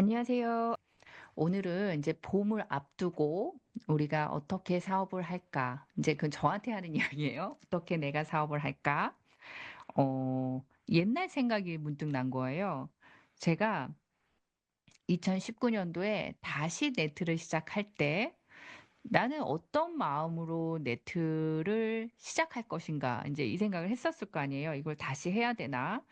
안녕하세요. 오늘은 이제 봄을 앞두고 우리가 어떻게 사업을 할까? 이제 그건 저한테 하는 이야기예요. 어떻게 내가 사업을 할까? 옛날 생각이 문득 난 거예요. 제가 2019 년도에 다시 네트를 시작할 때 '나는 어떤 마음으로 네트를 시작할 것인가.' 이제 이 생각을 했었을 거 아니에요. '이걸 다시 해야 되나?'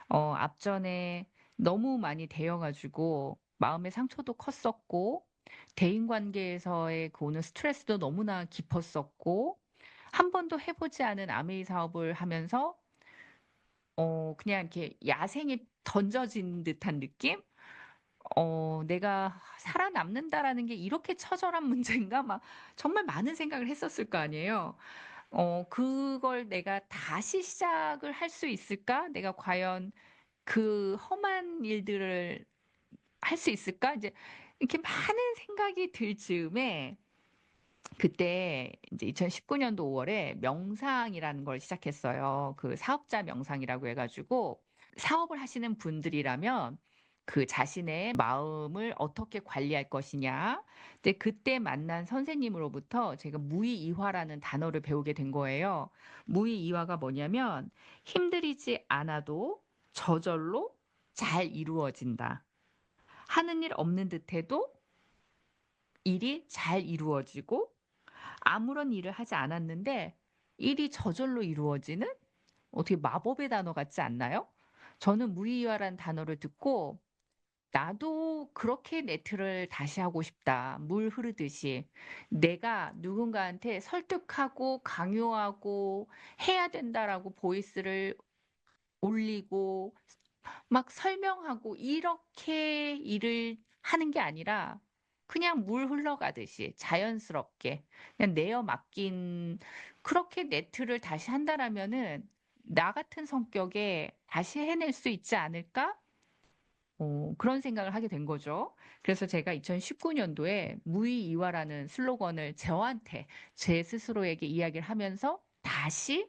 앞전에 너무 많이 데여 가지고 마음의 상처도 컸었고 대인 관계에서의 그 오는 스트레스도 너무나 깊었었고 한 번도 해 보지 않은 아메이 사업을 하면서 그냥 이렇게 야생에 던져진 듯한 느낌? '내가 살아남는다라는 게 이렇게 처절한 문제인가?' 막 정말 많은 생각을 했었을 거 아니에요. '그걸 내가 다시 시작을 할 수 있을까? 내가 과연 그 험한 일들을 할 수 있을까?' 이제 이렇게 많은 생각이 들 즈음에 그때 인제 2019 년도 5 월에 명상이라는 걸 시작했어요. 그 사업자 명상이라고 해 가지고 사업을 하시는 분들이라면 그 자신의 마음을 어떻게 관리할 것이냐. 근데 그때 만난 선생님으로부터 제가 무의이화라는 단어를 배우게 된 거예요. 무의이화가 뭐냐면 "힘들이지 않아도 저절로 잘 이루어진다. 하는 일 없는 듯해도 일이 잘 이루어지고 아무런 일을 하지 않았는데 일이 저절로 이루어지는 어떻게 마법의 단어 같지 않나요? 저는 무의화라는 단어를 듣고 '나도 그렇게 네트를 다시 하고 싶다. 물 흐르듯이. 내가 누군가한테 설득하고 강요하고 해야 된다.'라고 보이스를 올리고 막 설명하고 이렇게 일을 하는 게 아니라 그냥 물 흘러가듯이 자연스럽게 그냥 내어 맡긴 그렇게 네트를 다시 한다라면은 '나 같은 성격에 다시 해낼 수 있지 않을까?' 그런 생각을 하게 된 거죠. 그래서 제가 2019 년도에 무의이화라는 슬로건을 저한테 제 스스로에게 이야기를 하면서 다시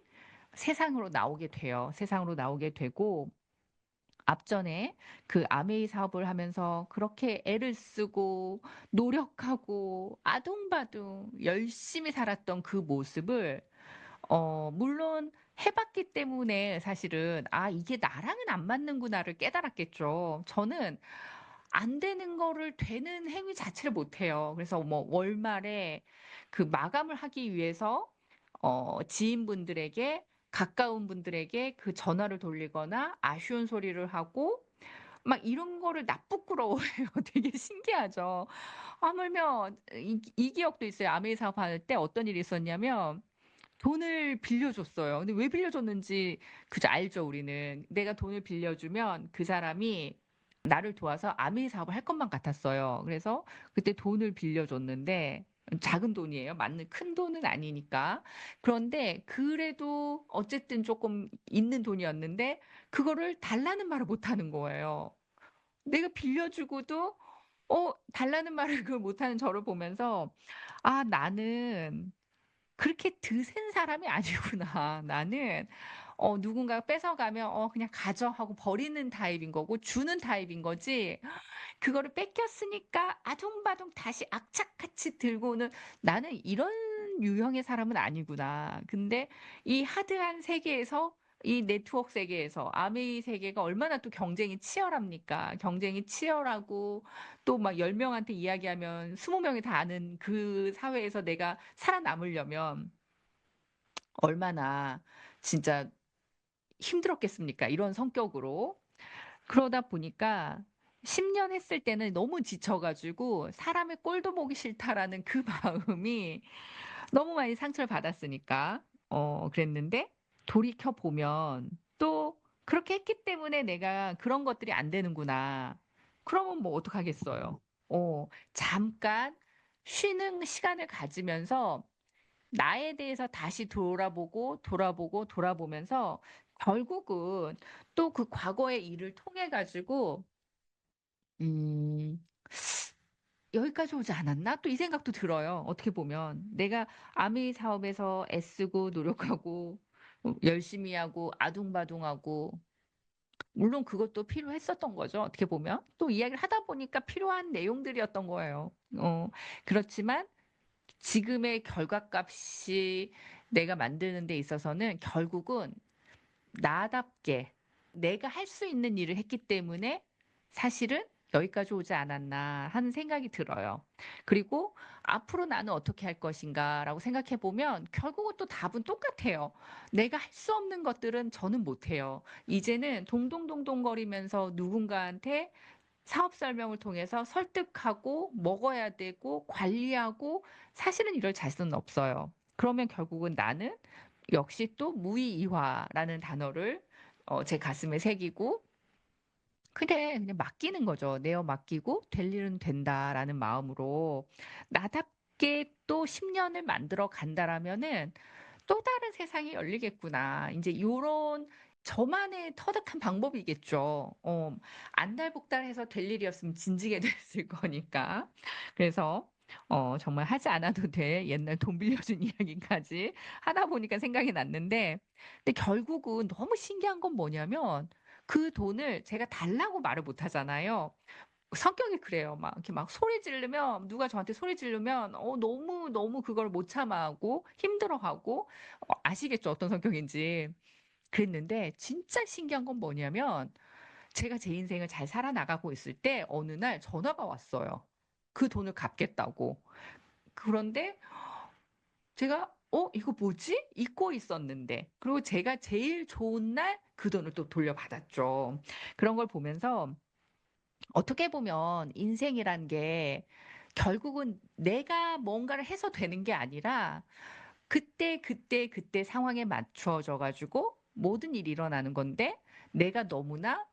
세상으로 나오게 돼요. 세상으로 나오게 되고 앞전에 그 아메이 사업을 하면서 그렇게 애를 쓰고 노력하고 아둥바둥 열심히 살았던 그 모습을 물론 해 봤기 때문에 사실은 '아 이게 나랑은 안 맞는구나.'를 깨달았겠죠. 저는 안 되는 거를 되는 행위 자체를 못 해요. 그래서 뭐 월말에 그 마감을 하기 위해서 지인분들에게 가까운 분들에게 그 전화를 돌리거나 아쉬운 소리를 하고 막 이런 거를 나 부끄러워해요. 되게 신기하죠. 하물며 이 기억도 있어요. 아메이 사업할 때 어떤 일이 있었냐면 돈을 빌려줬어요. 근데 왜 빌려줬는지 그저 알죠 우리는. 내가 돈을 빌려주면 그 사람이 나를 도와서 아메이 사업을 할 것만 같았어요. 그래서 그때 돈을 빌려줬는데 작은 돈이에요. 맞는 큰 돈은 아니니까. 그런데 그래도 어쨌든 쪼끔 있는 돈이었는데 그거를 달라는 말을 못 하는 거예요. 내가 빌려주고도 달라는 말을 그걸 못하는 저를 보면서 '아 나는 그렇게 드센 사람이 아니구나. 나는 누군가가 뺏어가면 '그냥 가져.' 하고 버리는 타입인 거고 주는 타입인 거지 그거를 뺏겼으니까 아둥바둥 다시 악착같이 들고는 '나는 이런 유형의 사람은 아니구나.' 근데 이 하드한 세계에서 이 네트워크 세계에서 아메이 세계가 얼마나 또 경쟁이 치열합니까. 경쟁이 치열하고 또 막 10 명한테 이야기하면 20 명이 다 아는 그 사회에서 내가 살아남으려면 얼마나 진짜 힘들었겠습니까, 이런 성격으로. 그러다 보니까 10년 했을 때는 너무 지쳐 가지고 '사람의 꼴도 보기 싫다.'라는 그 마음이 너무 많이 상처를 받았으니까 그랬는데 돌이켜 보면 또 '그렇게 했기 때문에 내가 그런 것들이 안 되는구나.' 그러면 뭐 어떡하겠어요. 잠깐 쉬는 시간을 가지면서 나에 대해서 다시 돌아보고, 돌아보고, 돌아보면서 결국은 또 그 과거의 일을 통해 가지고 음 '여기까지 오지 않았나?' 또 이 생각도 들어요 어떻게 보면. 내가 아미 사업에서 애쓰고 노력하고 열심히 하고 아둥바둥하고 물론 그것도 필요했었던 거죠, 어떻게 보면. 또 이야기를 하다 보니까 필요한 내용들이었던 거예요. 그렇지만 지금의 결과값이 내가 만드는 데 있어서는 결국은 나답게 내가 할 수 있는 일을 했기 때문에 사실은 여기까지 오지 않았나 하는 생각이 들어요. 그리고 '앞으로 나는 어떻게 할 것인가.'라고 생각해 보면 결국은 또 답은 똑같아요. 내가 할 수 없는 것들은 저는 못 해요. 이제는 동동동동거리면서 누군가한테 사업 설명을 통해서 설득하고 먹어야 되고 관리하고 사실은 이럴 자신은 없어요. 그러면 결국은 나는 역시 또 무의이화라는 단어를 제 가슴에 새기고 그냥 맡기는 거죠. 내어 맡기고 '될 일은 된다.'라는 마음으로 나답게 또 10 년을 만들어 간다라면은 '또 다른 세상이 열리겠구나.' 인제 요런 저만의 터득한 방법이겠죠. 안달복달해서 될 일이었으면 진지게 됐을 거니까. 그래서 정말 하지 않아도 될 옛날 돈 빌려준 이야기까지 하다 보니까 생각이 났는데 근데 결국은 너무 신기한 건 뭐냐면 그 돈을 제가 달라고 말을 못 하잖아요. 성격이 그래요. 막 이렇게 막 소리 지르면 누가 저한테 소리 지르면 너무 그걸 못 참아하고 힘들어하고 아시겠죠, 어떤 성격인지. 그랬는데 진짜 신기한 건 뭐냐면 제가 제 인생을 잘 살아나가고 있을 때 어느 날 전화가 왔어요. 그 돈을 갚겠다고. 그런데 제가 '어 이거 뭐지?' 잊고 있었는데 그리고 제가 제일 좋은 날 그 돈을 또 돌려받았죠. 그런 걸 보면서 어떻게 보면 인생이란 게 결국은 내가 뭔가를 해서 되는 게 아니라 그때 상황에 맞춰져 가지고 모든 일이 일어나는 건데 내가 너무나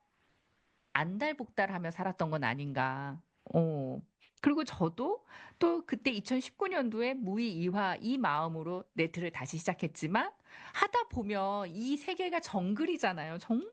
안달복달하며 살았던 건 아닌가. 어. 그리고 저도 또 그때 2019 년도에 무의이화 이 마음으로 네트를 다시 시작했지만 하다 보면 이 세계가 정글이잖아요. 정말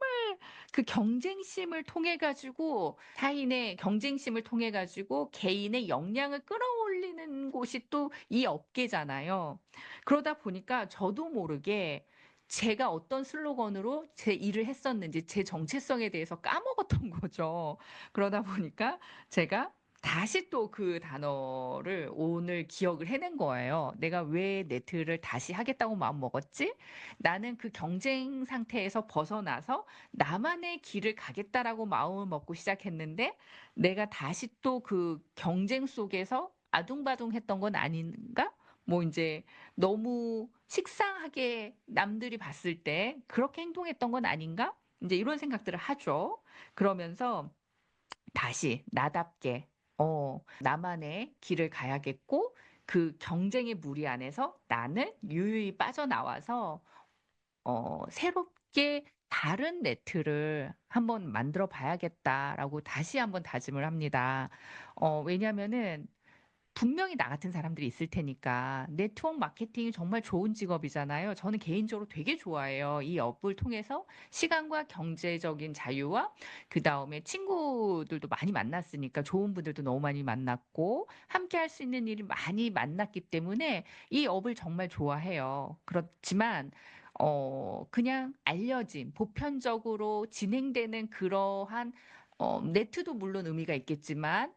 그 경쟁심을 통해 가지고 타인의 경쟁심을 통해 가지고 개인의 역량을 끌어올리는 곳이 또 이 업계잖아요. 그러다 보니까 저도 모르게 제가 어떤 슬로건으로 제 일을 했었는지 제 정체성에 대해서 까먹었던 거죠. 그러다 보니까 제가 다시 또 그 단어를 오늘 기억을 해낸 거예요. '내가 왜 네트를 다시 하겠다고 마음먹었지? 나는 그 경쟁 상태에서 벗어나서 나만의 길을 가겠다.'라고 마음을 먹고 시작했는데 '내가 다시 또 그 경쟁 속에서 아둥바둥했던 건 아닌가?' 뭐 인제 '너무 식상하게 남들이 봤을 때 그렇게 행동했던 건 아닌가?' 인제 이런 생각들을 하죠. 그러면서 다시 나답게 나만의 길을 가야겠고 그 경쟁의 무리 안에서 나는 유유히 빠져나와서 새롭게 '다른 네트를 한번 만들어 봐야겠다.'라고 다시 한번 다짐을 합니다. 왜냐하면은 분명히 나 같은 사람들이 있을 테니까. 네트워크 마케팅이 정말 좋은 직업이잖아요. 저는 개인적으로 되게 좋아해요. 이 업을 통해서 시간과 경제적인 자유와 그다음에 친구들도 많이 만났으니까 좋은 분들도 너무 많이 만났고 함께 할 수 있는 일이 많이 만났기 때문에 이 업을 정말 좋아해요. 그렇지만 그냥 알려진 보편적으로 진행되는 그러한 네트도 물론 의미가 있겠지만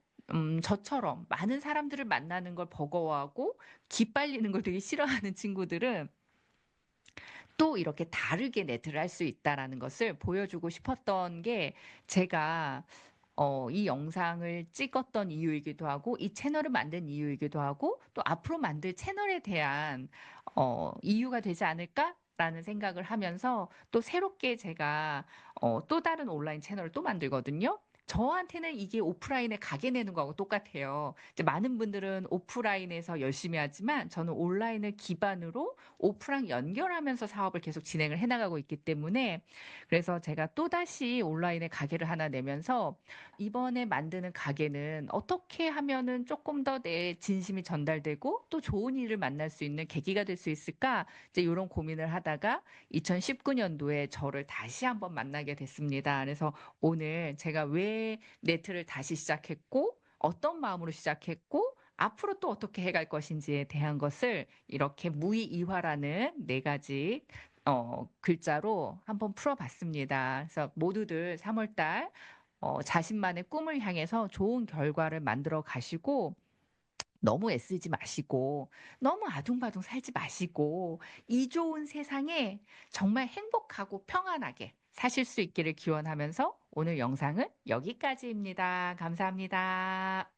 저처럼 많은 사람들을 만나는 걸 버거워하고 기빨리는 걸 되게 싫어하는 친구들은 또 이렇게 다르게 네트를 할 수 있다라는 것을 보여주고 싶었던 게 제가 이 영상을 찍었던 이유이기도 하고 이 채널을 만든 이유이기도 하고 또 '앞으로 만들 채널에 대한 이유가 되지 않을까?'라는 생각을 하면서 또 새롭게 제가 또 다른 온라인 채널을 또 만들거든요. 저한테는 이게 오프라인에 가게 내는 거하고 똑같아요. 이제 많은 분들은 오프라인에서 열심히 하지만 저는 온라인을 기반으로 오프랑 연결하면서 사업을 계속 진행을 해 나가고 있기 때문에 그래서 제가 또다시 온라인에 가게를 하나 내면서 '이번에 만드는 가게는 어떻게 하면은 쪼끔 더 내 진심이 전달되고 또 좋은 일을 만날 수 있는 계기가 될 수 있을까?' 이제 요런 고민을 하다가 2019 년도에 저를 다시 한번 만나게 됐습니다. 그래서 오늘 제가 왜 네트를 다시 시작했고 어떤 마음으로 시작했고 앞으로 또 어떻게 해갈 것인지에 대한 것을 이렇게 무의이화라는 4 가지 글자로 한번 풀어 봤습니다. 그래서 모두들 3월 달 자신만의 꿈을 향해서 좋은 결과를 만들어 가시고 너무 애쓰지 마시고 너무 아둥바둥 살지 마시고 이 좋은 세상에 정말 행복하고 평안하게 사실 수 있기를 기원하면서 오늘 영상은 여기까지입니다. 감사합니다.